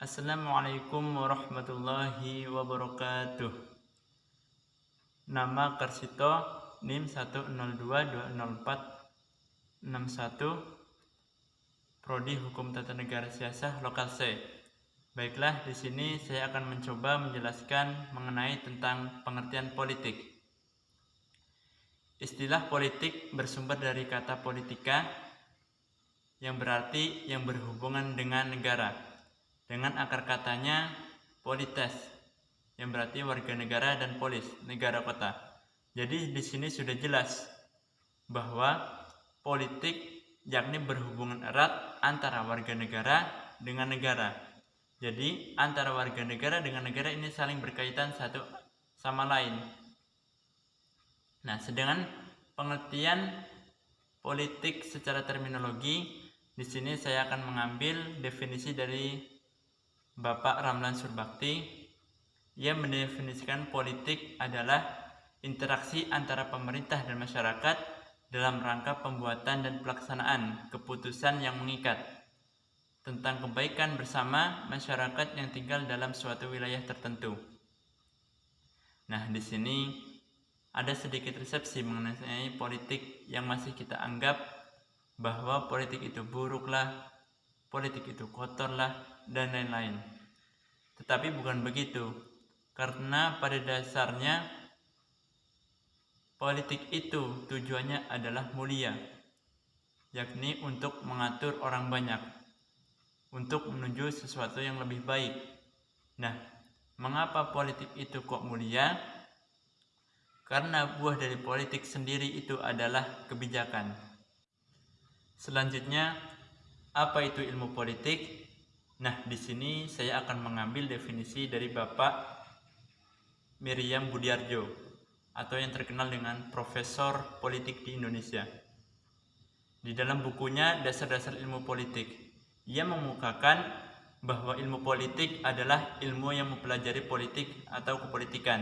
Assalamualaikum warahmatullahi wabarakatuh. Nama Karsito, NIM 102204661, Prodi Hukum Tata Negara Siasah Lokal C. Baiklah, di sini saya akan mencoba menjelaskan mengenai tentang pengertian politik. Istilah politik bersumber dari kata politika yang berarti yang berhubungan dengan negara, dengan akar katanya polites yang berarti warga negara dan polis, negara kota. Jadi di sini sudah jelas bahwa politik yakni berhubungan erat antara warga negara dengan negara. Jadi antara warga negara dengan negara ini saling berkaitan satu sama lain. Nah, sedangkan pengertian politik secara terminologi, di sini saya akan mengambil definisi dari Bapak Ramlan Surbakti. Ia mendefinisikan politik adalah interaksi antara pemerintah dan masyarakat dalam rangka pembuatan dan pelaksanaan keputusan yang mengikat tentang kebaikan bersama masyarakat yang tinggal dalam suatu wilayah tertentu. Nah, di sini ada sedikit resepsi mengenai politik yang masih kita anggap bahwa politik itu buruklah, politik itu kotorlah, dan lain-lain. Tetapi bukan begitu. Karena pada dasarnya politik itu tujuannya adalah mulia, yakni untuk mengatur orang banyak, untuk menuju sesuatu yang lebih baik. Nah, mengapa politik itu kok mulia? Karena buah dari politik sendiri itu adalah kebijakan. Selanjutnya, apa itu ilmu politik? Nah, di sini saya akan mengambil definisi dari Bapak Miriam Budiarjo, atau yang terkenal dengan Profesor Politik di Indonesia. Di dalam bukunya Dasar-Dasar Ilmu Politik, ia mengemukakan bahwa ilmu politik adalah ilmu yang mempelajari politik atau kepolitikan.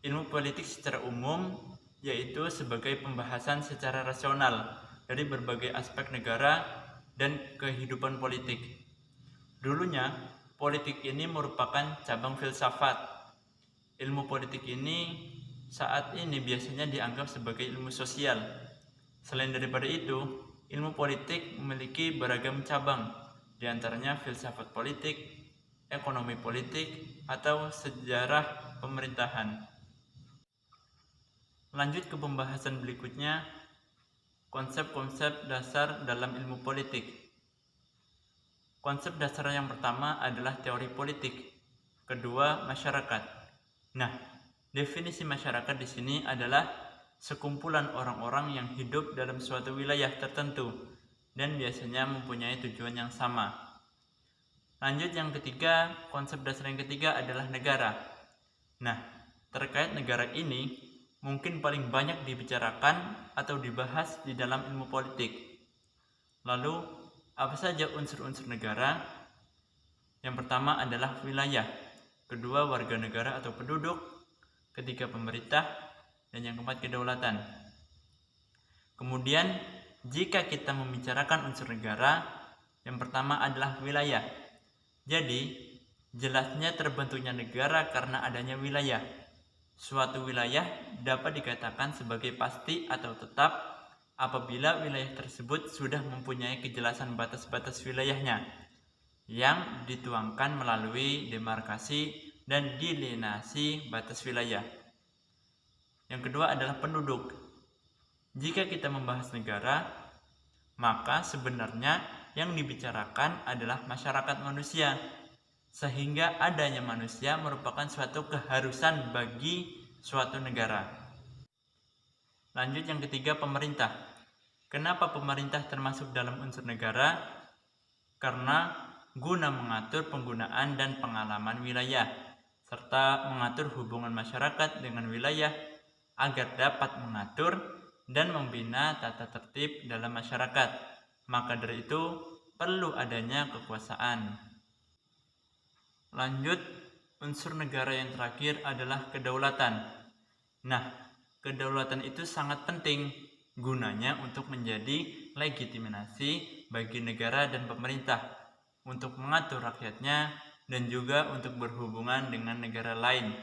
Ilmu politik secara umum yaitu sebagai pembahasan secara rasional dari berbagai aspek negara dan kehidupan politik. Dulunya, politik ini merupakan cabang filsafat. Ilmu politik ini saat ini biasanya dianggap sebagai ilmu sosial. Selain daripada itu, ilmu politik memiliki beragam cabang, di antaranya filsafat politik, ekonomi politik, atau sejarah pemerintahan. Lanjut ke pembahasan berikutnya, konsep-konsep dasar dalam ilmu politik. Konsep dasar yang pertama adalah teori politik, kedua masyarakat. Nah, definisi masyarakat di sini adalah sekumpulan orang-orang yang hidup dalam suatu wilayah tertentu dan biasanya mempunyai tujuan yang sama. Lanjut yang ketiga, konsep dasar yang ketiga adalah negara. Nah, terkait negara ini mungkin paling banyak dibicarakan atau dibahas di dalam ilmu politik. Lalu, apa saja unsur-unsur negara? Yang pertama adalah wilayah, kedua warga negara atau penduduk, ketiga pemerintah, dan yang keempat kedaulatan. Kemudian jika kita membicarakan unsur negara, yang pertama adalah wilayah. Jadi jelasnya terbentuknya negara karena adanya wilayah. Suatu wilayah dapat dikatakan sebagai pasti atau tetap apabila wilayah tersebut sudah mempunyai kejelasan batas-batas wilayahnya yang dituangkan melalui demarkasi dan delineasi batas wilayah. Yang kedua adalah penduduk. Jika kita membahas negara, maka sebenarnya yang dibicarakan adalah masyarakat manusia, sehingga adanya manusia merupakan suatu keharusan bagi suatu negara. Lanjut yang ketiga, pemerintah. Kenapa pemerintah termasuk dalam unsur negara? Karena guna mengatur penggunaan dan pengalaman wilayah, serta mengatur hubungan masyarakat dengan wilayah agar dapat mengatur dan membina tata tertib dalam masyarakat. Maka dari itu perlu adanya kekuasaan. Lanjut, unsur negara yang terakhir adalah kedaulatan. Nah, kedaulatan itu sangat penting gunanya untuk menjadi legitimasi bagi negara dan pemerintah. untuk mengatur rakyatnya, dan juga untuk berhubungan dengan negara lain,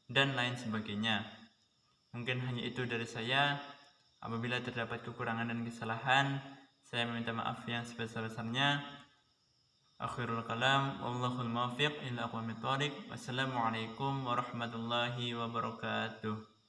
dan lain sebagainya. Mungkin hanya itu dari saya. Apabila terdapat kekurangan dan kesalahan, saya meminta maaf yang sebesar-besarnya. Akhirul kalam, wallahul muwaffiq ila aqwamit thoriq. Wassalamualaikum warahmatullahi wabarakatuh.